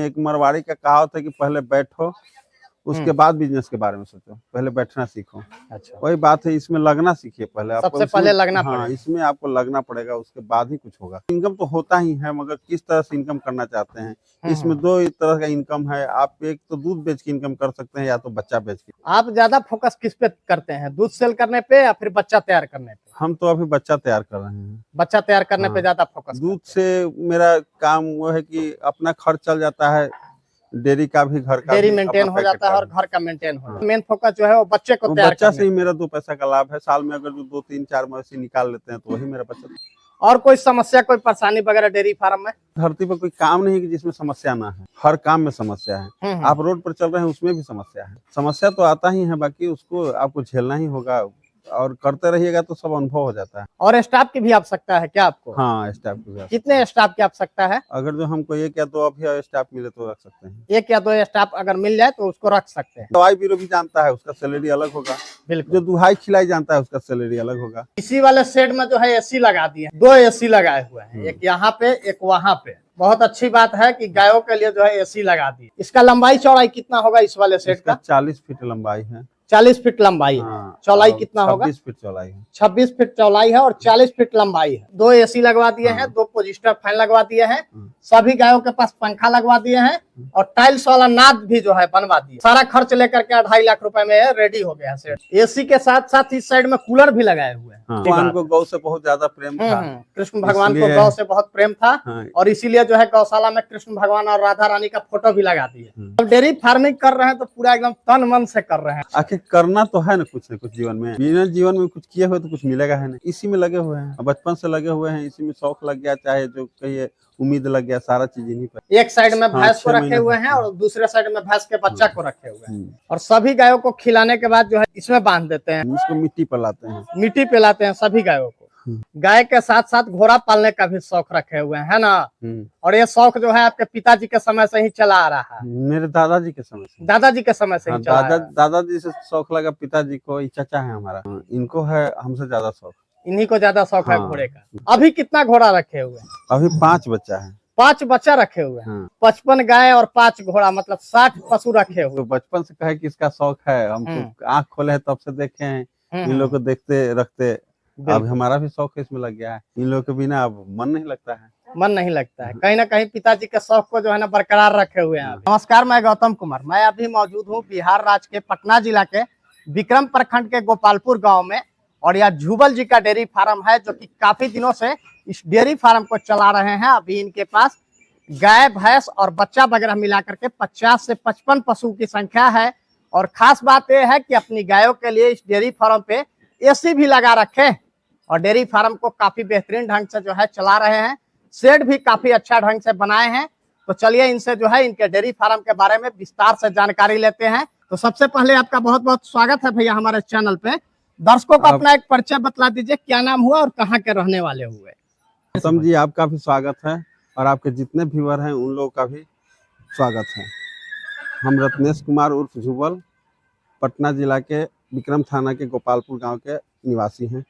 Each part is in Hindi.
एक मरवाड़ी का कहावत है कि पहले बैठो उसके बाद बिजनेस के बारे में सोचो, पहले बैठना सीखो। अच्छा, वही बात है, इसमें लगना सीखिए पहले। आपको सबसे पहले लगना हाँ, पड़ेगा। इसमें आपको लगना पड़ेगा, उसके बाद ही कुछ होगा। इनकम तो होता ही है, मगर किस तरह से इनकम करना चाहते हैं, इसमें दो तरह का इनकम है। आप एक तो दूध बेच के इनकम कर सकते हैं, या तो बच्चा बेच के। आप ज्यादा फोकस किस पे करते हैं, दूध सेल करने पे या फिर बच्चा तैयार करने पे? हम तो अभी बच्चा तैयार कर रहे हैं। बच्चा तैयार करने पे हाँ। ज्यादा फोकस दूध से मेरा काम वो है कि अपना खर्च चल जाता है, डेयरी का भी, घर का डेयरी भी, मेंटेन अपना हो पैकेट जाता है का और भी। घर का मेंटेन हो जाता हाँ। है। मेन फोकस जो है वो बच्चे को वो तैयार बच्चा करने से ही पे। मेरा 2 पैसा का लाभ है। साल में अगर जो 2-3-4 मवेशी निकाल लेते हैं तो वही मेरा बचत। और कोई समस्या, कोई परेशानी वगैरह डेयरी फार्म में? धरती पर कोई काम नहीं कि जिसमें समस्या ना है, हर काम में समस्या है। आप रोड पर चल रहे हैं, उसमें भी समस्या है। समस्या तो आता ही है, बाकी उसको आपको झेलना ही होगा, और करते रहिएगा तो सब अनुभव हो जाता है। और स्टाफ की भी आवश्यकता है क्या आपको? हाँ, स्टाफ की भी। कितने स्टाफ की आवश्यकता है? अगर जो हमको 1 या 2 अभी स्टाफ मिले तो रख सकते हैं। 1 या 2 स्टाफ अगर मिल जाए तो उसको रख सकते हैं। दवाई बीरो भी जानता है, उसका सैलरी अलग होगा। बिल्कुल। जो दुहाई खिलाई जानता है, उसका सैलरी अलग होगा। इसी वाले शेड में जो है एसी लगा दिए, 2 एसी लगाए हुए हैं, एक यहाँ पे एक वहाँ पे। बहुत अच्छी बात है कि गायों के लिए जो है एसी लगा दी। इसका लंबाई चौड़ाई कितना होगा इस वाले सेट का? 40 फीट लंबाई है। 40 फीट लंबाई है। हाँ, चौड़ाई कितना होगा? 26 फीट चौड़ाई है। 26 फीट चौड़ाई है और 40 फीट लंबाई है। 2 एसी लगवा दिए हैं, 2 पोजिस्टर फैन लगवा दिए हैं, सभी गायों के पास पंखा लगवा दिए हैं और टाइल्स वाला नाद भी जो है बनवा दिए। सारा खर्च लेकर के 2.5 लाख रुपए में रेडी हो गया सेट। एसी के साथ साथ इस साइड में कूलर भी लगाए हुए हैं। भगवान को गौ से बहुत ज्यादा प्रेम था। कृष्ण भगवान को गौ से बहुत प्रेम था। और इसीलिए जो है गौशाला में कृष्ण भगवान और राधा रानी का फोटो भी लगा दिए। अब डेयरी फार्मिंग कर रहे हैं तो पूरा एकदम तन मन से कर रहे हैं। आखिर करना तो है ना कुछ जीवन में। बिना जीवन में कुछ किए हुए तो कुछ मिलेगा है ना। इसी में लगे हुए हैं, बचपन से लगे हुए हैं, इसी में शौक लग गया, चाहे जो कहिए उम्मीद लग गया, सारा चीज इन्हीं पर। एक साइड में भैंस को रखे हुए हैं और दूसरे साइड में भैंस के बच्चा को रखे हुए हैं। और सभी गायों को खिलाने के बाद जो है इसमें बांध देते हैं। इसको मिट्टी पर लाते हैं, मिट्टी पे लाते हैं सभी गायों को। गाय के साथ साथ घोड़ा पालने का भी शौक रखे हुए हैं, है ना? और ये शौक जो है आपके पिताजी के समय से ही चला आ रहा है? मेरे दादाजी के समय से। दादाजी के समय से ही चला आ रहा है। दादाजी से शौक लगा, पिताजी को, ये चाचा है हमारा, इनको है हमसे ज्यादा शौक। इन्हीं को ज्यादा शौक है घोड़े का। अभी कितना घोड़ा रखे हुए हैं? अभी 5 बच्चा है। 5 बच्चा रखे हुए हैं। 55 गाय और 5 घोड़ा, मतलब 60 पशु रखे हुए। तो बचपन से कहे कि इसका शौक है, हम तो आँख खोले हैं तब से देखे हैं, इन लोग को देखते रखते अब हमारा भी शौक इसमें लग गया है। इन लोगों के बिना अब मन नहीं लगता है। मन नहीं लगता है। कहीं ना कहीं पिताजी के शौक को जो है ना बरकरार रखे हुए हैं। नमस्कार, मैं गौतम कुमार। मैं अभी मौजूद हूँ बिहार राज्य के पटना जिला के विक्रम प्रखंड के गोपालपुर गांव में। और यह जुबल जी का डेयरी फार्म है, जो कि काफी दिनों से इस डेयरी फार्म को चला रहे हैं। अभी इनके पास गाय, भैंस और बच्चा वगैरह मिलाकर के 50 से 55 पशु की संख्या है। और खास बात यह है कि अपनी गायों के लिए इस डेयरी फार्म पे एसी भी लगा रखे और डेयरी फार्म को काफी बेहतरीन ढंग से जो है चला रहे हैं। शेड भी काफी अच्छा ढंग से बनाए हैं। तो चलिए इनसे जो है इनके डेयरी फार्म के बारे में विस्तार से जानकारी लेते हैं। तो सबसे पहले आपका बहुत बहुत स्वागत है भैया हमारे चैनल पे। दर्शकों को अपना एक परिचय बतला दीजिए, क्या नाम हुआ और कहाँ के रहने वाले हुए? गौतम जी, आपका भी स्वागत है और आपके जितने व्यूअर हैं उन लोगों का भी स्वागत है। हम रत्नेश कुमार उर्फ जुबल, पटना जिला के विक्रम थाना के गोपालपुर गांव के निवासी हैं।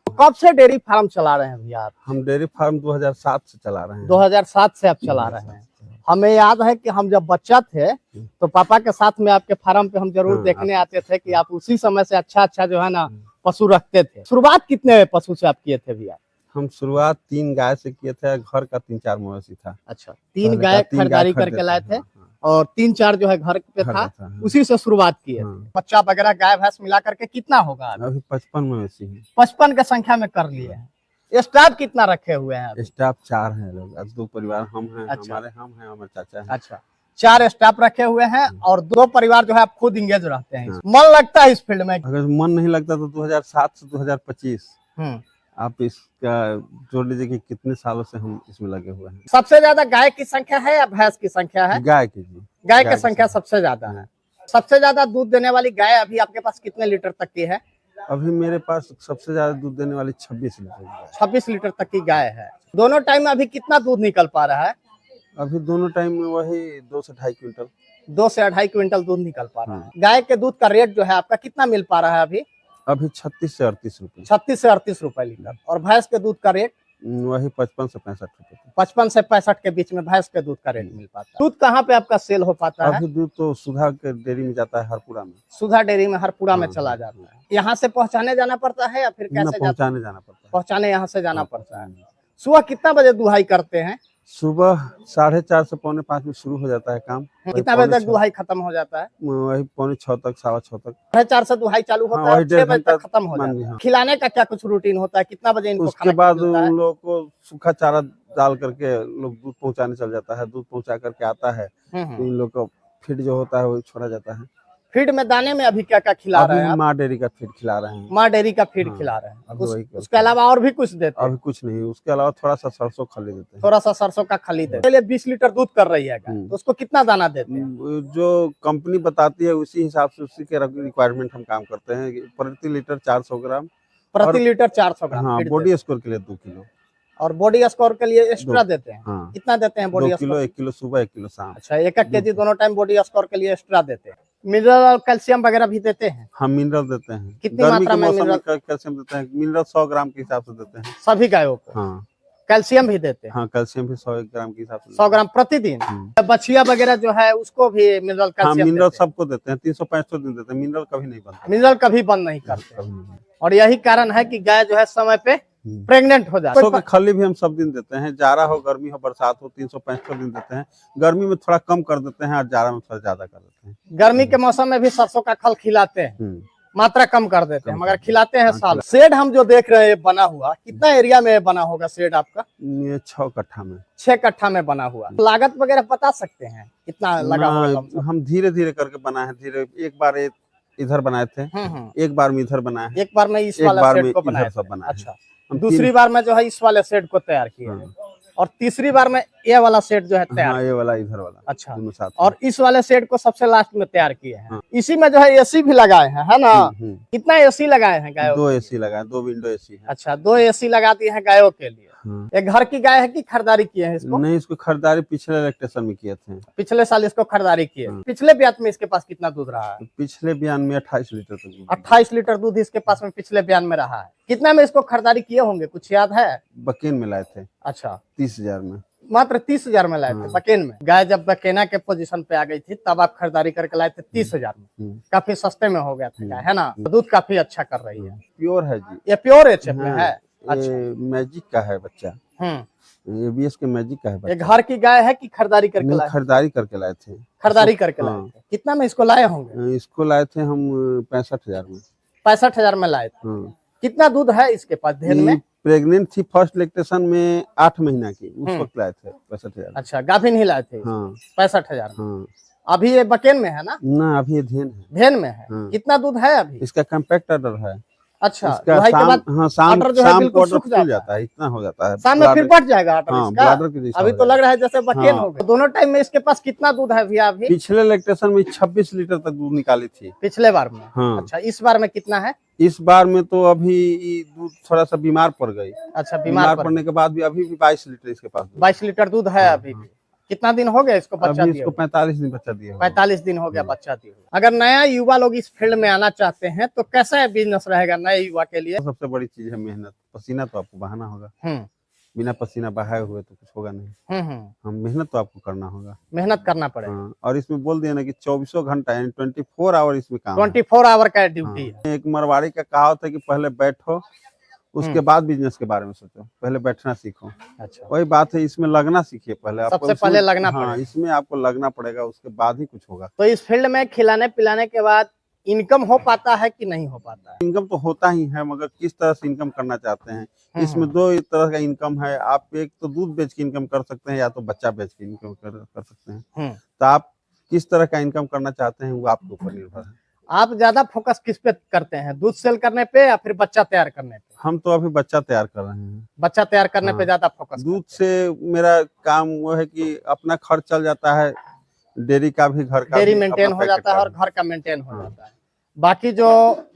कब से डेयरी फार्म चला रहे हैं भैया आप? हम डेयरी फार्म 2007 से चला रहे हैं। 2007 से आप चला रहे हैं। हमें याद है कि हम जब बच्चा थे तो पापा के साथ में आपके फार्म पे हम जरूर देखने आते थे कि आप उसी समय से अच्छा जो है ना पशु रखते थे। शुरुआत कितने पशु से आप किए थे भैया? हम शुरुआत 3 गाय से किए थे, घर का 3-4 मवेशी था। अच्छा, 3 गाय खरीदारी करके लाए थे और 3-4 जो है घर पे था, उसी से शुरुआत किए थे। बच्चा वगैरह गाय भैंस मिला करके कितना होगा? अभी 55 मवेशी है। 55 के संख्या में कर लिए हैं। स्टाफ कितना रखे हुए हैं? स्टाफ 4 हैं लोग, 2 परिवार हम हैं। अच्छा। हमारे चाचा हैं। अच्छा, 4 स्टाफ रखे हुए हैं और 2 परिवार जो है आप खुद इंगेज रहते हैं। मन लगता है इस फील्ड में? अगर मन नहीं लगता तो 2007 से 2025 आप इसका जोड़ लीजिए कि कितने सालों से हम इसमें लगे हुए हैं। सबसे ज्यादा गाय की संख्या है या भैंस की संख्या है? गाय की जी, गाय की संख्या सबसे ज्यादा है। सबसे ज्यादा दूध देने वाली गाय अभी आपके पास कितने लीटर तक की है? अभी मेरे पास सबसे ज्यादा दूध देने वाली 26 लीटर है। 26 लीटर तक की गाय है। दोनों टाइम में अभी कितना दूध निकल पा रहा है? अभी दोनों टाइम में वही 2 से 2.5 क्विंटल। 2 से 2.5 क्विंटल दूध निकल पा रहा है। गाय के दूध का रेट जो है आपका कितना मिल पा रहा है अभी? अभी 36 से 38 रुपए। 36 से 38 रुपए लीटर। और भैंस के दूध का रेट? वही 55 से 65 रुपए तक। 55 से 65 के बीच में भैंस के दूध का रेट मिल पाता है। दूध कहाँ पे आपका सेल हो पाता है? अभी दूध तो सुधा के डेयरी में जाता है हरपुरा में। सुधा डेयरी में हरपुरा में हाँ, चला हाँ, जाता है। यहाँ से पहुँचाने जाना पड़ता है या फिर ना कैसे जाता है? पहुंचाने जाना पड़ता है। पहुँचाने यहाँ से जाना हाँ, पड़ता है। सुबह कितना बजे दुहाई करते हैं? सुबह 4:30 से 4:45 में शुरू हो जाता है काम। कितना बजे तक दुहाई खत्म हो जाता है? वही 5:45 तक 6:15 तक। 4:30 से दुहाई चालू होता हाँ, है, वही 6 1.5 बजे घंटा तक खत्म हो मान जाता लीजिए, है। हाँ। खिलाने का क्या कुछ रूटीन होता है? कितना बजे इनको उसके खाना बाद मिलता है? उन लोगों को सूखा चारा डाल करके लोग दूध पहुंचाने चल जाता है। दूध पहुंचा करके आता है तो इन लोग को फीड जो होता है वो छोड़ा जाता है। फीड में दाने में अभी क्या क्या खिला अभी रहे हैं हम आप? माँ डेयरी का फीड खिला रहे हैं। माँ डेयरी का फीड हाँ, खिला रहे हैं। अभी वही करते उसके हैं। अलावा और भी कुछ देते हैं? अभी कुछ नहीं, उसके अलावा थोड़ा सा सरसों खली देते हैं। थोड़ा सा सरसों का खली देते हैं। पहले 20 लीटर दूध कर रही है गाय, तो उसको कितना दाना देते हैं? जो कंपनी बताती है उसी हिसाब से उसी के रिक्वायरमेंट हम काम करते हैं। प्रति लीटर 400 ग्राम, प्रति लीटर 400 ग्राम हाँ फीड बॉडी स्कोर के लिए 2 किलो। और बॉडी स्कोर के लिए एक्स्ट्रा देते हैं? हाँ, कितना देते हैं 2 बॉडी किलो, स्कोर? 1 किलो सुबह, 1 किलो शाम। अच्छा, 1 केजी दोनों टाइम बॉडी स्कोर के लिए एक्स्ट्रा देते हैं। मिनरल और कैल्शियम वगैरह भी देते हैं? हम मिनरल देते हैं। कितनी गर्मी मात्रा के में मौसम में मिनरल? कैल्शियम देते हैं। मिनरल 100 ग्राम के हिसाब से देते हैं सभी गायों को? हाँ। कैल्शियम भी देते हैं? हाँ, कैल्शियम भी 100 ग्राम के हिसाब से 100 ग्राम प्रतिदिन? बछिया वगैरह जो है उसको भी मिनरल हाँ, कैल्शियम मिनरल देते हैं? सबको देते हैं। 365 दिन देते हैं। मिनरल कभी नहीं बनता। मिनरल कभी बंद नहीं करते। कभी नहीं। और यही कारण है कि गाय जो है समय पे प्रेग्नेंट हो जाती सरसों है। के खली भी हम सब दिन देते हैं। जाड़ा हो, गर्मी हो, बरसात हो, 365 दिन देते हैं। गर्मी में थोड़ा कम कर देते हैं और जाड़ा में थोड़ा ज्यादा कर देते हैं। गर्मी के मौसम में भी सरसों का खल खिलाते हैं, मात्रा कम कर देते हैं, कम मगर कर खिलाते हैं हाँ, साल। शेड हम जो देख रहे हैं बना हुआ, कितना एरिया में बना होगा शेड आपका? ये 6 कट्ठा में। 6 कट्ठा में बना हुआ। लागत वगैरह बता सकते हैं कितना लगा होगा? ना, हम धीरे धीरे करके बनाए हैं। धीरे एक बार इधर बनाए थे, एक बार में इधर बनाए हैं, एक बार में इस एक वाला बार शेड में को बनाया इधर सब था। बनाए हैं। अच्छा, हम दूसरी बार में जो है इस वाले शेड को तैयार किया है, और तीसरी बार में ये वाला शेड जो है तैयार। हाँ, ये वाला इधर वाला। अच्छा, दोनों साथ। और इस वाले शेड को सबसे लास्ट में तैयार किए हैं। हाँ। इसी में जो है एसी भी लगाए हैं, है ना? कितना एसी लगाए हैं गायों? 2 एसी लगाए, 2 विंडो एसी है। अच्छा, 2 एसी लगा दिए हैं गायों के लिए। हाँ। ये घर की गाय है कि खरीदारी किए हैं इसको? नहीं, इसको खरीदारी पिछले इलेक्ट्रेशन में किए थे। पिछले साल इसको खरीदारी किए। पिछले ब्याज में इसके पास कितना दूध रहा है? पिछले बयान में 28 लीटर तक। 28 लीटर दूध इसके पास में पिछले बयान में रहा है। कितना में इसको खरीदारी किए होंगे, कुछ याद है? बकेन में लाए थे। अच्छा, 30,000 में। मात्र 30,000 में लाए थे बकेन में। गाय जब बकेना के पोजीशन पे आ गई थी तब आप खरीदारी करके लाए थे 30,000 में। काफी सस्ते में हो गया था गाय, है ना? दूध काफी अच्छा कर रही है। प्योर है जी। ये प्योर एचएफ में है? अच्छा, मैजिक का है बच्चा। एबीएस के मैजिक का है बच्चा। ये घर की गाय है कि खरीदारी करके लाए? खरीदारी करके लाए थे। खरीदारी करके लाए थे। कितना में इसको लाए होंगे? इसको लाए थे हम 65,000 में। 65,000 में लाए थे। कितना दूध है इसके पास धेन में? प्रेग्नेंट थी फर्स्ट लैक्टेशन में 8 महीना की, उस वक्त लाए थे 65,000। अच्छा, गाभिन ही लाए थे? हाँ। 65,000 में। हाँ। अभी ये बकेन में है ना? ना, अभी ये धेन है। धेन में है। कितना दूध है अभी? इसका कम्पैक्ट ऑर्डर है। अच्छा, दुहाई के बाद शाम ऑर्डर जो है बिल्कुल को सूख जाता है, इतना हो जाता है। शाम में फिर बढ़ जाएगा ऑर्डर हाँ, इसका? ब्लैडर के जैसा अभी हो तो लग रहा है जैसे बकेन हाँ। हो गया। दोनों टाइम में इसके पास कितना दूध है भैया अभी? पिछले लैक्टेशन में 26 लीटर तक दूध निकाली थी पिछले बार में। हाँ। अच्छा, इस बार में कितना है? इस बार में तो अभी दूध थोड़ा सा बीमार पड़ गई। अच्छा, बीमार पड़ने के बाद भी अभी भी 22 लीटर इसके पास। 22 लीटर दूध है अभी भी। कितना दिन हो गया इसको बच्चा अभी दिए? इसको 45 दिन बच्चा दिया। 45 दिन हो गया बच्चा दिए। अगर नया युवा लोग इस फील्ड में आना चाहते हैं तो कैसा बिजनेस रहेगा नए युवा के लिए? सबसे बड़ी चीज है मेहनत। पसीना तो आपको बहाना होगा। बिना पसीना बहाए हुए तो कुछ होगा नहीं। हम मेहनत तो आपको करना होगा। मेहनत करना पड़ेगा। हाँ। और इसमें बोल दिया ना कि 24 घंटा यानी 24 आवर इसमें काम 24 आवर का ड्यूटी है। एक मरवाड़ी का कहावत है कि पहले बैठो, उसके बाद बिजनेस के बारे में सोचो। पहले बैठना सीखो। अच्छा, वही बात है, इसमें लगना सीखिए पहले। सबसे पहले लगना हाँ, पड़ेगा। इसमें आपको लगना पड़ेगा, उसके बाद ही कुछ होगा। तो इस फील्ड में खिलाने पिलाने के बाद इनकम हो पाता है कि नहीं हो पाता है? इनकम तो होता ही है, मगर किस तरह से इनकम करना चाहते हैं। इसमें 2 तरह का इनकम है। आप एक तो दूध बेच के इनकम कर सकते हैं, या तो बच्चा बेच के इनकम कर सकते हैं। तो आप किस तरह का इनकम करना चाहते हैं वो आपके ऊपर निर्भर है। आप ज्यादा फोकस किस पे करते हैं, दूध सेल करने पे या फिर बच्चा तैयार करने पे? हम तो अभी बच्चा तैयार कर रहे हैं। बच्चा तैयार करने पे ज्यादा फोकस। दूध से मेरा काम वो है कि अपना खर्च चल जाता है, डेयरी का भी, घर का डेयरी भी, मेंटेन अपना हो जाता है और पैकेट घर का मेंटेन हो जाता है। बाकी जो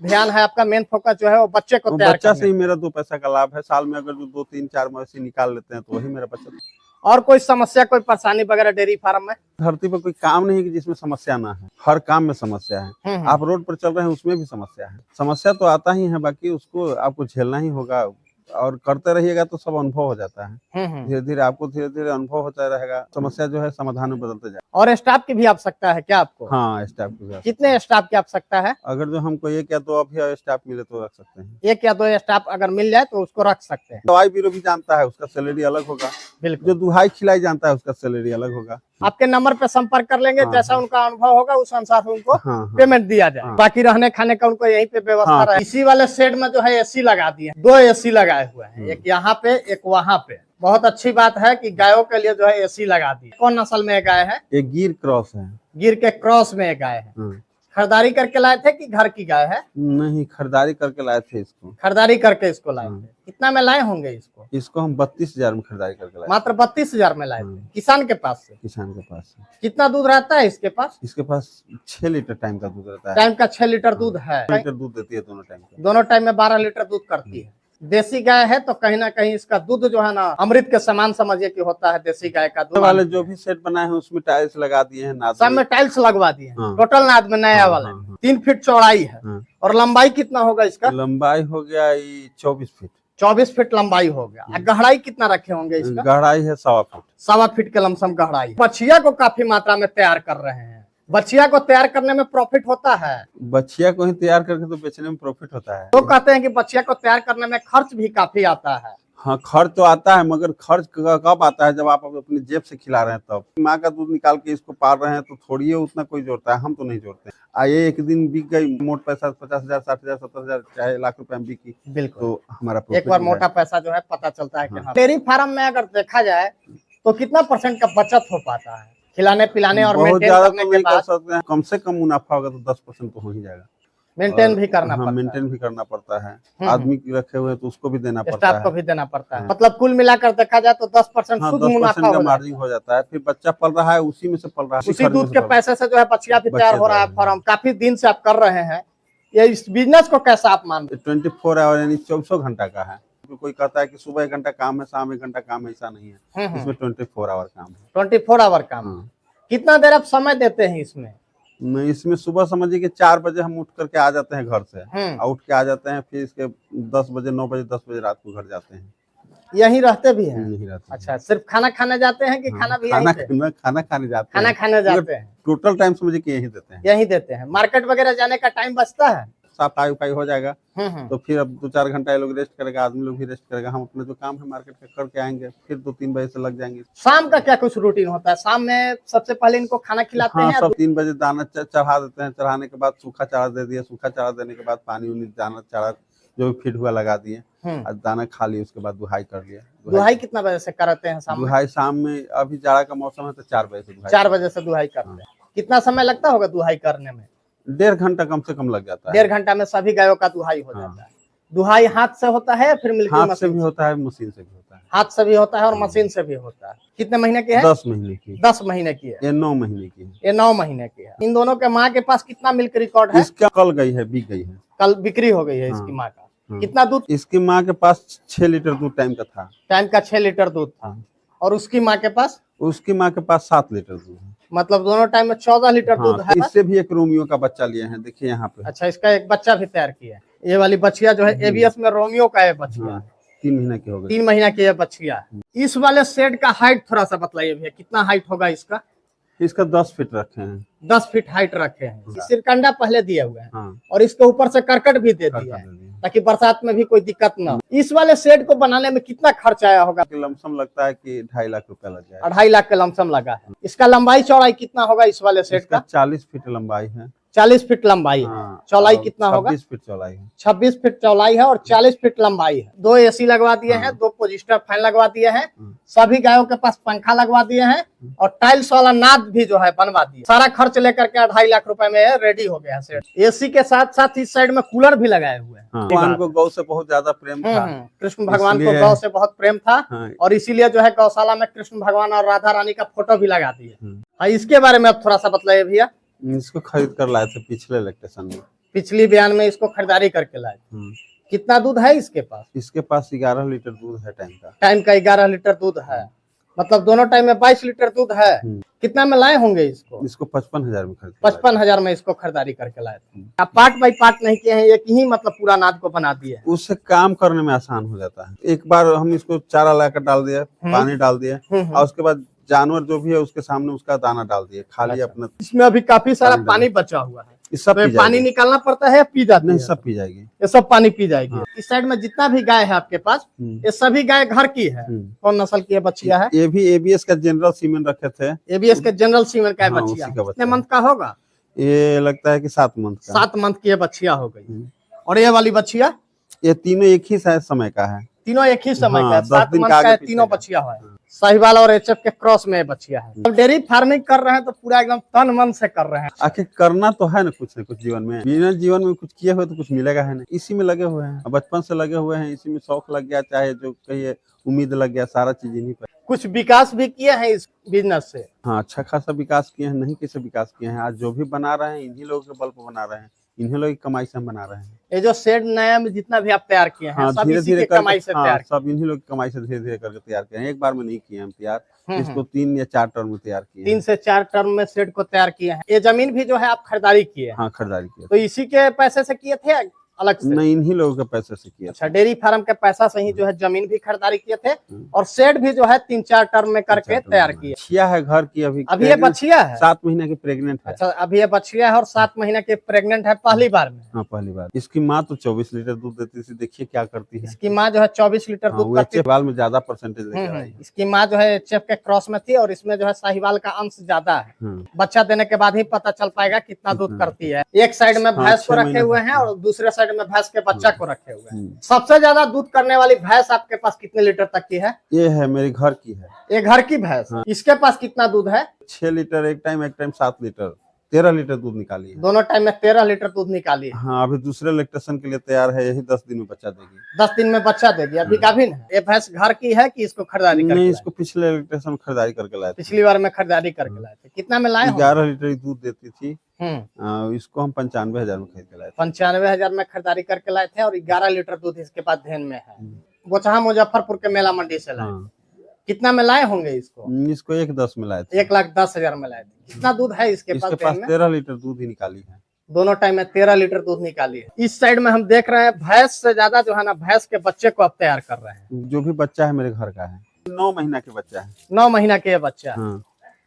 ध्यान है आपका, मेन फोकस जो है वो बच्चे को तैयार बच्चा करने से ही मेरा 2 पैसा का लाभ है। साल में अगर जो 2, 3, 4 मवेशी निकाल लेते हैं तो वही मेरा बचत। और कोई समस्या, कोई परेशानी वगैरह डेयरी फार्म में? धरती पर कोई काम नहीं है कि जिसमें समस्या ना है। हर काम में समस्या है। आप रोड पर चल रहे हैं उसमें भी समस्या है। समस्या तो आता ही है, बाकी उसको आपको झेलना ही होगा। और करते रहिएगा तो सब अनुभव हो जाता है। हम्म। धीरे धीरे आपको धीरे धीरे अनुभव होता रहेगा, समस्या जो है समाधान में बदलते जाए। और स्टाफ की भी आवश्यकता है क्या आपको? हाँ, स्टाफ की भी। कितने स्टाफ की आवश्यकता है? अगर जो हमको एक या दो अभी स्टाफ मिले तो रख सकते हैं। एक या दो स्टाफ अगर मिल जाए तो उसको रख सकते हैं। दवाई बीरो भी जानता है, उसका सैलरी अलग होगा। बिल्कुल। जो दुहाई खिलाई जानता है उसका सैलरी अलग होगा। आपके नंबर पे संपर्क कर लेंगे, हाँ, जैसा हाँ। उनका अनुभव होगा उस अनुसार उनको हाँ, पेमेंट दिया जाए। हाँ। बाकी रहने खाने का उनको यहीं पे व्यवस्था हाँ। रहे। इसी वाले शेड में जो है एसी लगा दिए, 2 एसी लगाए हुए हैं, एक यहाँ पे एक वहाँ पे। बहुत अच्छी बात है कि गायों के लिए जो है एसी लगा दी। कौन नस्ल में गाय है? एक गिर क्रॉस है। गिर के क्रॉस में गाय है। खरीदारी करके लाए थे कि घर की गाय है? नहीं, खरीदारी करके लाए थे इसको। खरीदारी करके इसको लाए थे। कितना में लाए होंगे इसको? इसको हम 32,000 में खरीदारी करके लाए। मात्र 32,000 में लाए थे। किसान के पास से? किसान के पास से। कितना दूध रहता है इसके पास? इसके पास 6 लीटर टाइम का दूध रहता है। टाइम का 6 लीटर दूध है। 6 लीटर दूध देती है दोनों टाइम का। दोनों टाइम में 12 लीटर दूध करती है। देसी गाय है तो कहीं ना कहीं इसका दूध जो है ना अमृत के समान समझिए कि होता है देसी गाय का दूध। वाले जो भी सेट बनाए हैं उसमें टाइल्स लगा दिए हैं, नाद सब में टाइल्स लगवा दिए हैं। हाँ। टोटल नाद में नया हाँ, वाला हाँ। 3 फीट चौड़ाई है। हाँ। और लंबाई कितना होगा इसका? लंबाई हो गया 24 फीट। 24 फीट लंबाई हो गया। और गहराई कितना रखे होंगे इसका? गहराई है 1.25 फीट। 1.25 फीट के लमसम गहराई। बछिया को काफी मात्रा में तैयार कर रहे हैं। बछिया को तैयार करने में प्रॉफिट होता है? बछिया को ही तैयार करके तो बेचने में प्रॉफिट होता है। तो कहते हैं कि बछिया को तैयार करने में खर्च भी काफी आता है। हाँ, खर्च तो आता है, मगर खर्च कब आता है? जब आप अपनी जेब से खिला रहे हैं तब। माँ का दूध निकाल के इसको पाल रहे हैं तो थोड़ी है उतना कोई जोड़ता है, हम तो नहीं जोड़ते। आइए एक दिन बिक गई मोट पैसा 50,000, 60,000, 70,000 चाहे लाख रुपए में बिकी, बिल्कुल, तो हमारा एक बार मोटा पैसा जो है पता चलता है कि हाँ। डेयरी फार्म में अगर देखा जाए तो कितना % का बचत हो पाता है खिलाने पिलाने और बहुत मेंटेन ज्यादा करने तो के नहीं कर बाद? सकते हैं, कम से कम मुनाफा होगा तो 10% तो हो ही जाएगा। मेंटेन भी करना हाँ, पड़ता मेंटेन भी करना पड़ता है। हम्म। आदमी रखे हुए हैं तो उसको भी देना है, पड़ता स्टाफ को है। भी देना पड़ता है। हाँ। मतलब कुल मिलाकर देखा जाए तो 10% हाँ, शुद्ध 10% मुनाफा का हो जाता मार्जिन हो जाता है। फिर बच्चा पल रहा है, उसी में से पल रहा है, उसी दूध के पैसे से जो है बछिया भी तैयार हो रहा है। फार्म काफी दिन से आप कर रहे हैं, ये इस बिजनेस को कैसा आप मान रहे 24 आवर यानी 24 घंटा का है। कोई कहता है कि सुबह 1 घंटा काम है, शाम 1 घंटा काम है, ऐसा नहीं है। हैं? इसमें 24 आवर काम है। 24 आवर काम। हाँ। कितना देर आप समय देते हैं इसमें? नहीं, इसमें सुबह समझिए कि 4 बजे हम उठ करके आ जाते हैं घर से। हम्म। उठ के आ जाते हैं, फिर इसके 10 बजे 9 बजे 10 बजे रात को घर जाते हैं। यहीं रहते भी हैं? नहीं रहते। अच्छा, सिर्फ खाना खाने जाते हैं कि खाना भी खाना यहीं पे? खाना खाने जाते हैं। खाना खाने जाते हैं, टोटल टाइम समझिए कि यही देते हैं। यहीं देते हैं। मार्केट वगैरह जाने का टाइम बचता है? सफाई उफाई हो जाएगा हम्म। तो फिर अब 2-4 घंटा ये लोग रेस्ट करेगा, आदमी लोग भी रेस्ट करेगा। हम अपना जो काम है मार्केट का करके आएंगे, फिर 2-3 बजे से लग जाएंगे। शाम का क्या कुछ रूटीन होता है? शाम में सबसे पहले इनको खाना खिलाते हाँ, हैं? सब 3 बजे दाना चढ़ा देते हैं। चढ़ाने के बाद सूखा चारा दे दिया, सूखा चारा देने के बाद पानी उनी दाना चारा जो भी फीड हुआ लगा दिए, और दाना खा लिया, उसके बाद दुहाई कर लिया। दुहाई कितना बजे से करते हैं शाम में? दुहाई शाम में अभी जाड़ा का मौसम है तो 4 बजे से दुहाई। 4 बजे से दुहाई करते हैं। कितना समय लगता होगा दुहाई करने में? 1.5 घंटा कम से कम लग जाता है। 1.5 घंटा में सभी गायों का दुहाई हो जाता है। दुहाई हाथ से होता है या फिर मिल्किंग हाथ से मशीन भी होता है, मशीन से भी होता है। हाथ से भी होता है और मशीन से भी होता है। कितने महीने की है? 10 महीने की। 10 महीने की है। ये 9 महीने की है। ये 9 महीने की है। इन दोनों के माँ के पास कितना मिल्क रिकॉर्ड है? इसका कल गई है, बिक गई है। कल बिक्री हो गई है इसकी माँ का। कितना दूध? इसकी माँ के पास 6 लीटर दूध टाइम का था। टाइम का 6 लीटर दूध था। और उसकी माँ के पास? उसकी माँ के पास 7 लीटर दूध है। मतलब दोनों टाइम में 14 लीटर दूध है। इससे भी एक रोमियो का बच्चा लिए हैं, देखिए यहाँ पे। अच्छा, इसका एक बच्चा भी तैयार किया है। ये वाली बछिया जो है एबीएस में रोमियो का है बछिया। 3 महीने की हो गई। 3 महीना की है बछिया। इस वाले शेड का हाइट थोड़ा सा बतलाइए भैया, कितना हाइट होगा इसका? इसका 10 फीट रखे हैं। 10 फीट हाइट रखे हैं। सिरकंडा पहले दिए हुए हैं। हाँ। और इसके ऊपर से करकट भी दे दिया है ताकि बरसात में भी कोई दिक्कत ना हो। इस वाले शेड को बनाने में कितना खर्च आया होगा? लमसम लगता है कि 2.5 लाख रुपया लग जाएगा। 2.5 लाख का लमसम लगा है। इसका लंबाई चौड़ाई कितना होगा इस वाले शेड का? 40 फीट लंबाई है। 40 फीट लंबाई है। हाँ, चौड़ाई कितना होगा? 26 फीट चौड़ाई है। 26 फीट चौड़ाई है और 40 फीट लंबाई है। 2 एसी लगवा दिए हैं, 2 पोजिस्टर फैन लगवा दिए हैं, सभी गायों के पास पंखा लगवा दिए हैं और टाइल्स वाला नाद भी जो है बनवा दिए। सारा खर्च लेकर के 2.5 लाख रुपए में रेडी हो गया सेट। एसी के साथ साथ इस साइड में कूलर भी लगाए हुए हैं। भगवान को गौ से बहुत ज्यादा प्रेम था। कृष्ण भगवान को गौ से बहुत प्रेम था। और इसीलिए जो है गौशाला में कृष्ण भगवान और राधा रानी का फोटो भी लगा दिए। इसके बारे में अब थोड़ा सा बताइए भैया। इसको खरीद कर लाए थे पिछले इलेक्ट्रेशन में। पिछली बयान में इसको खरीदारी करके लाए। कितना दूध है इसके पास? इसके पास 11 लीटर दूध है टाइम का। टाइम का 11 लीटर दूध है। मतलब दोनों टाइम में 22 लीटर दूध है। कितना में लाए होंगे इसको? इसको 55,000 में खरीद 55,000 में इसको खरीदारी करके लाए थे। आप पार्ट बाई पार्ट नहीं किए हैं, एक ही मतलब पूरा नाद को बना दिए हैं। उससे काम करने में आसान हो जाता है। एक बार हम इसको चारा लाकर डाल दिया, पानी डाल दिया और उसके बाद जानवर जो भी है उसके सामने उसका दाना डाल दिया, खाली अपना। इसमें अभी काफी सारा पानी बचा हुआ है, इस सब तो ये पानी निकालना पड़ता है या पी जाती नहीं, है? सब पी जाएगी, ये सब पानी पी जाएगी। इस साइड में जितना भी गाय है आपके पास, ये सभी गाय घर की है। कौन नस्ल की है बच्चिया है? ये भी एबीएस का जनरल सीमेंट रखे थे। एबीएस के जनरल सीमेंट का हाँ, बच्चिया। उसी का बच्चा कितने मंथ का होगा? ये लगता है कि 7 मंथ का। 7 मंथ की ये बच्चिया हो गई। और ये वाली बच्चिया? ये तीनों एक ही शायद समय का है। तीनों एक ही समय का है, 10 7 दिन मंथ का का आगे है, पीछे तीनों का। बच्चिया है। साहिवाल और एचएफ के क्रॉस में बच्चिया है। अब डेयरी फार्मिंग कर रहे हैं तो पूरा एकदम तन मन से कर रहे हैं। आखिर करना तो है ना कुछ जीवन में। बिना जीवन में कुछ किए हुए तो कुछ मिलेगा है ना। इसी में लगे हुए हैं, बचपन से लगे हुए हैं, इसी में शौक लग गया, चाहे जो कहिए उम्मीद लग गया, सारा चीज इन्हीं पर। कुछ विकास भी किए हैं इस बिजनेस से। हाँ, अच्छा खासा विकास किए हैं, नहीं कैसे विकास किए हैं। आज जो भी बना रहे हैं इन्हीं लोगों के बल पर बना रहे हैं, इन्हीं लोगों की कमाई से हम बना रहे हैं। ये जो शेड नया में जितना भी आप तैयार किए हैं, हाँ, सब धीरे इसी धीरे के कमाई से तैयार सब इन्हीं लोग की कमाई से धीरे धीरे करके तैयार किए हैं। एक बार में नहीं किए हम तैयार, इसको 3 या 4 टर्म में तैयार किए 3 से 4 टर्म में शेड को तैयार किए हैं। ये जमीन भी जो है आप खरीदारी किए हैं? हाँ, खरीदारी किए। तो इसी के पैसे से किए थे अलग से? नहीं, इन्हीं लोगों के पैसे से किया। अच्छा, डेयरी फार्म के पैसा से ही जो है जमीन भी खरीदारी किए थे और शेड भी जो है 3-4 टर्म में करके तैयार किए। बच्चिया है घर की, अभी ये बच्चिया है? 7 महीने की प्रेग्नेंट है। अच्छा, अभी ये बच्चिया है और 7 महीने की प्रेग्नेंट है पहली बार में? हाँ, पहली बार। इसकी माँ तो 24 लीटर दूध देती थी, देखिए क्या करती है। इसकी माँ जो है 24 लीटर दूध करती है। साहिवाल में ज्यादा परसेंटेज लेकर आई है। इसकी माँ जो है एचएफ के क्रॉस में थी और इसमें जो है साहिवाल का अंश ज्यादा है। बच्चा देने के बाद ही पता चल पाएगा कितना दूध करती है। एक साइड में भैंस को रखे हुए हैं और दूसरे साइड में भैंस के बच्चा को रखे हुए हैं। सबसे ज्यादा दूध करने वाली भैंस आपके पास कितने लीटर तक की है? ये है मेरी घर की है। ये घर की भैंस। इसके पास कितना दूध है? 6 लीटर एक टाइम 7 लीटर, 13 लीटर दूध निकाली है। दोनों टाइम में 13 लीटर दूध निकाली है। हाँ, अभी दूसरे लैक्टेशन के लिए तैयार है, यही 10 दिन में बच्चा देगी। 10 दिन में बच्चा देगी। अभी गाभिन है। ये भैंस घर की है कि इसको खरीदारी करके? नहीं, इसको पिछले लैक्टेशन में खरीदारी करके लाए थे। पिछली बार में खरीदारी करके लाए थे। कितना में लाए? 11 लीटर दूध देती थी। इसको हम 95,000 में खरीद के लाए थे। 95,000 में खरीदारी करके लाए थे और 11 लीटर दूध इसके पास धेन में है। बोचहा मुजफ्फरपुर के मेला मंडी से लाए। कितना में लाए होंगे इसको? इसको 1,10 में लाए थे। 1,10,000 में लाए थे। कितना दूध है इसके पास? 13 लीटर दूध ही निकाली है। दोनों टाइम में 13 लीटर दूध निकाली है। इस साइड में हम देख रहे हैं भैंस से ज्यादा जो है ना भैंस के बच्चे को आप तैयार कर रहे हैं। जो भी बच्चा है मेरे घर का है, 9 महीना के बच्चा है। 9 महीना के बच्चा। हाँ।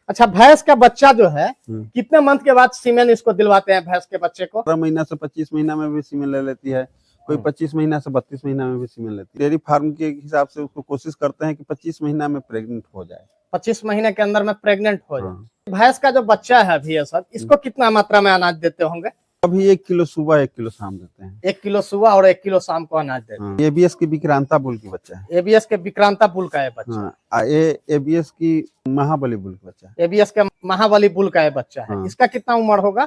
अच्छा, भैंस का बच्चा जो है कितने मंथ के बाद सीमेन इसको दिलवाते हैं भैंस के बच्चे को? 12 महीना से 25 महीना में भी सीमेन ले लेती है, कोई 25 महीना से 32 महीना में भी सीमेन लेती है। डेयरी फार्म के हिसाब से उसको कोशिश करते हैं कि 25 महीना में प्रेग्नेंट हो जाए। 25 महीने के अंदर में प्रेग्नेंट हो जाए। भैंस का जो बच्चा है अभी ये सब, इसको कितना मात्रा में अनाज देते होंगे? अभी 1 किलो सुबह 1 किलो शाम देते हैं। 1 किलो सुबह और 1 किलो शाम को अनाज देते हैं। एबीएस की विक्रांता बुल की बच्चा है। एबीएस के विक्रांता बुल का है बच्चा। ये एबीएस की महाबली बुल का बच्चा है। एबीएस के महाबली बुल का है बच्चा है। इसका कितना उम्र होगा?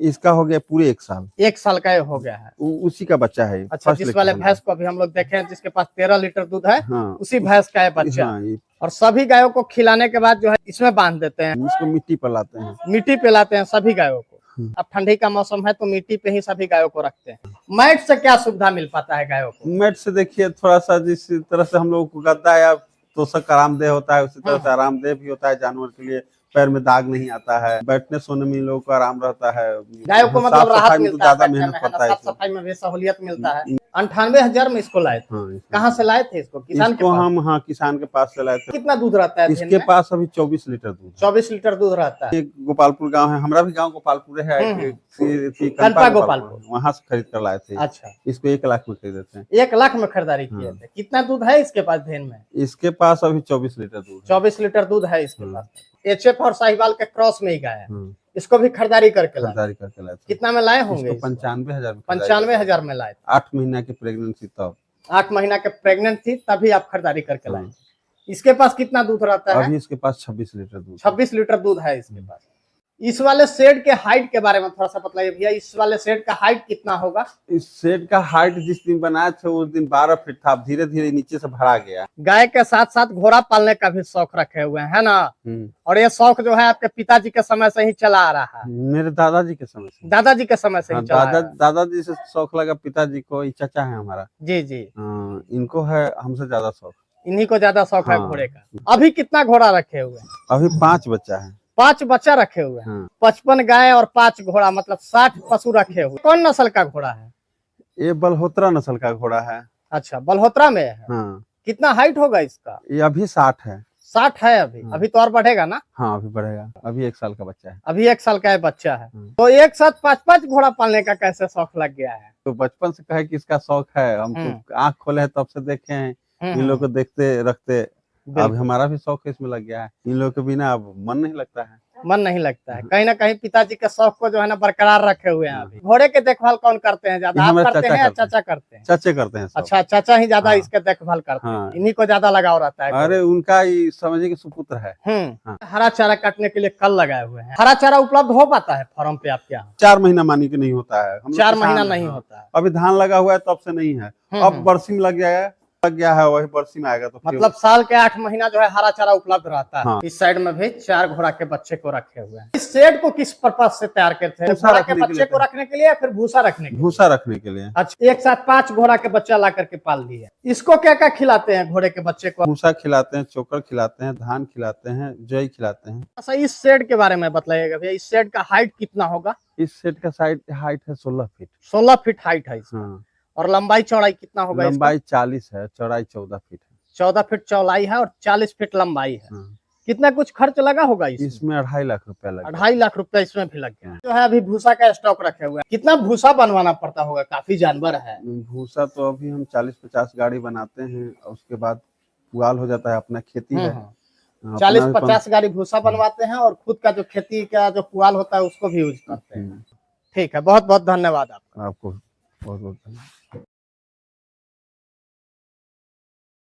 इसका हो गया पूरे 1 साल। 1 साल का हो गया है। उसी का बच्चा है। अच्छा, जिस वाले भैंस को अभी हम लोग देखे हैं जिसके पास 13 लीटर दूध है, उसी भैंस का है बच्चा। और सभी गायों को खिलाने के बाद जो है इसमें बांध देते हैं। इसको मिट्टी पर लाते हैं। मिट्टी पे लाते हैं सभी गायों को। अब ठंडी का मौसम है तो मिट्टी पे ही सभी गायों को रखते हैं। मैट से क्या सुविधा मिल पाता है गायों को? मैट से देखिए थोड़ा सा जिस तरह से हम लोग को गद्दा या तोशक आरामदेह होता है, उसी तरह से आरामदेह भी होता है जानवर के लिए। पैर में दाग नहीं आता है, बैठने सोने में लोगों को आराम रहता है। गायों को मतलब राहत मिलता है, ज्यादा मेहनत पड़ता है, साफ सफाई में भी सहूलियत मिलता है। 98,000 में इसको लाए थे। कहाँ से लाए थे इसको? किसान के पास? हम किसान के पास से लाए थे। कितना दूध रहता है इसके पास? अभी 24 लीटर दूध। 24 लीटर दूध रहता है। एक गोपालपुर गांव है, हमारा भी गांव गोपालपुर है, कल्पा गोपालपुर, वहाँ से खरीद कर लाए थे। अच्छा, इसको 1 लाख में खरीदे थे। 1 लाख में खरीदारी किए थे। कितना दूध है इसके पास धेन में? इसके पास अभी 24 लीटर दूध। 24 लीटर दूध है इसके पास। एचएफ और साहिवाल के क्रॉस में ही गाय है। इसको भी खरीदारी करके लाए। कितना में लाए होंगे? 95,000। 95,000 में लाए। 8 महीना की प्रेगनेंसी तब। 8 महीना के प्रेग्नेंट थी तभी आप खरीदारी करके लाए। इसके पास कितना दूध रहता है? अभी इसके पास 26 लीटर दूध। 26 लीटर दूध है इसके पास। इस वाले शेड के हाइट के बारे में थोड़ा सा बतलाइए भैया। इस वाले शेड का हाइट कितना होगा? इस शेड का हाइट जिस दिन बनाए थे उस दिन 12 फीट था, धीरे धीरे नीचे से भरा गया। गाय के साथ साथ घोड़ा पालने का भी शौक रखे हुए हैं ना? और ये शौक जो है आपके पिताजी के समय से ही चला आ रहा है? मेरे दादाजी के समय से। दादाजी के समय से ही चला आ रहा है। दादाजी से शौक लगा, पिताजी को, चाचा है हमारा। जी जी। इनको है हमसे ज्यादा शौक। इन्हीं को ज्यादा शौक है हाँ। घोड़े का। अभी कितना घोड़ा रखे हुए हैं? अभी 5 बच्चा है। 5 बच्चा रखे हुए हैं। हाँ। 55 गाय और 5 घोड़ा, मतलब 60 पशु रखे हुए। कौन नस्ल का घोड़ा है? ये बलहोत्रा नस्ल का घोड़ा है। अच्छा, बलहोत्रा में है। हाँ। कितना हाइट होगा इसका? ये अभी 60 है। 60 है अभी। हाँ। अभी तो और बढ़ेगा ना? हाँ, अभी बढ़ेगा। अभी 1 साल का बच्चा है। अभी 1 साल का है बच्चा है। हाँ। तो एक साथ 5-5 घोड़ा पालने का कैसे शौक लग गया है? तो बचपन से कहे कि इसका शौक है, हम तो आँख खोले हैं तब से देखे हैं, इन लोग को देखते रखते अब बिल्कुल। हमारा भी शौक इसमें लग गया है। इन लोग के बिना अब मन नहीं लगता है। मन नहीं लगता है। कहीं ना कहीं पिताजी के शौक को जो है ना बरकरार रखे हुए हैं अभी। घोड़े के देखभाल कौन करते हैं ज्यादा? ये आप हमारे करते चाचा हैं या करते हैं। चाचा करते हैं? चाचे करते हैं सब। अच्छा, चाचा ही ज्यादा हाँ। इसके देखभाल करते हैं। हाँ। इन्हीं को ज्यादा लगाव रहता है। अरे उनका ही समझिए कि सुपुत्र है। हाँ। हरा चारा काटने के लिए कल लगाए हुए हैं। हरा चारा उपलब्ध हो पाता है फार्म पे आपके यहाँ? 4 महीना मानी कि नहीं होता है। हम लोग 4 किसान महीना हैं। नहीं हाँ। होता है। अभी धान लगा हुआ है तब से नहीं है। अब बरसी में लग गया है, वही बरसी में आएगा तो फिर मतलब साल के 8 महीना जो है हरा चारा उपलब्ध रहता है। हाँ। इस साइड में भी 4 घोड़ा के बच्चे को रखे हुए हैं। इस शेड को किस पर्पज से तैयार करते हैं? भूसा घोड़ा के रखने के बच्चे लिए को रखने के लिए या फिर भूसा रखने के लिए? भूसा रखने के लिए। अच्छा, एक साथ 5 घोड़ा के बच्चा ला करके पाल दिए। इसको क्या क्या खिलाते हैं घोड़े के बच्चे को? भूसा खिलाते हैं, चोकर खिलाते हैं, धान खिलाते हैं, जई खिलाते हैं। अच्छा, इस शेड के बारे में बताइएगा भैया। इस शेड का हाइट कितना होगा? इस सेट का हाइट है 16 फीट। 16 फीट हाइट है इसका। हाँ। और लंबाई चौड़ाई कितना होगा? लंबाई 40 है, चौड़ाई 14 फीट है। 14 फीट चौड़ाई है और 40 फीट लंबाई है। हाँ। कितना कुछ खर्च लगा होगा इसमें? इसमें 2.5 लाख रुपया लगा। 2.5 लाख रुपया इसमें भी लग गया। जो है अभी भूसा का स्टॉक रखे हुए हैं। कितना भूसा बनवाना पड़ता होगा? काफी जानवर है। भूसा तो अभी हम 40-50 गाड़ी बनाते हैं और उसके बाद पुआल हो जाता है। अपना खेती है। अपना 40-50 गाड़ी भूसा बनवाते हैं और खुद का जो खेती का जो पुआल होता है उसको भी यूज करते हैं। ठीक है, बहुत बहुत धन्यवाद आपका। आपको बहुत बहुत धन्यवाद।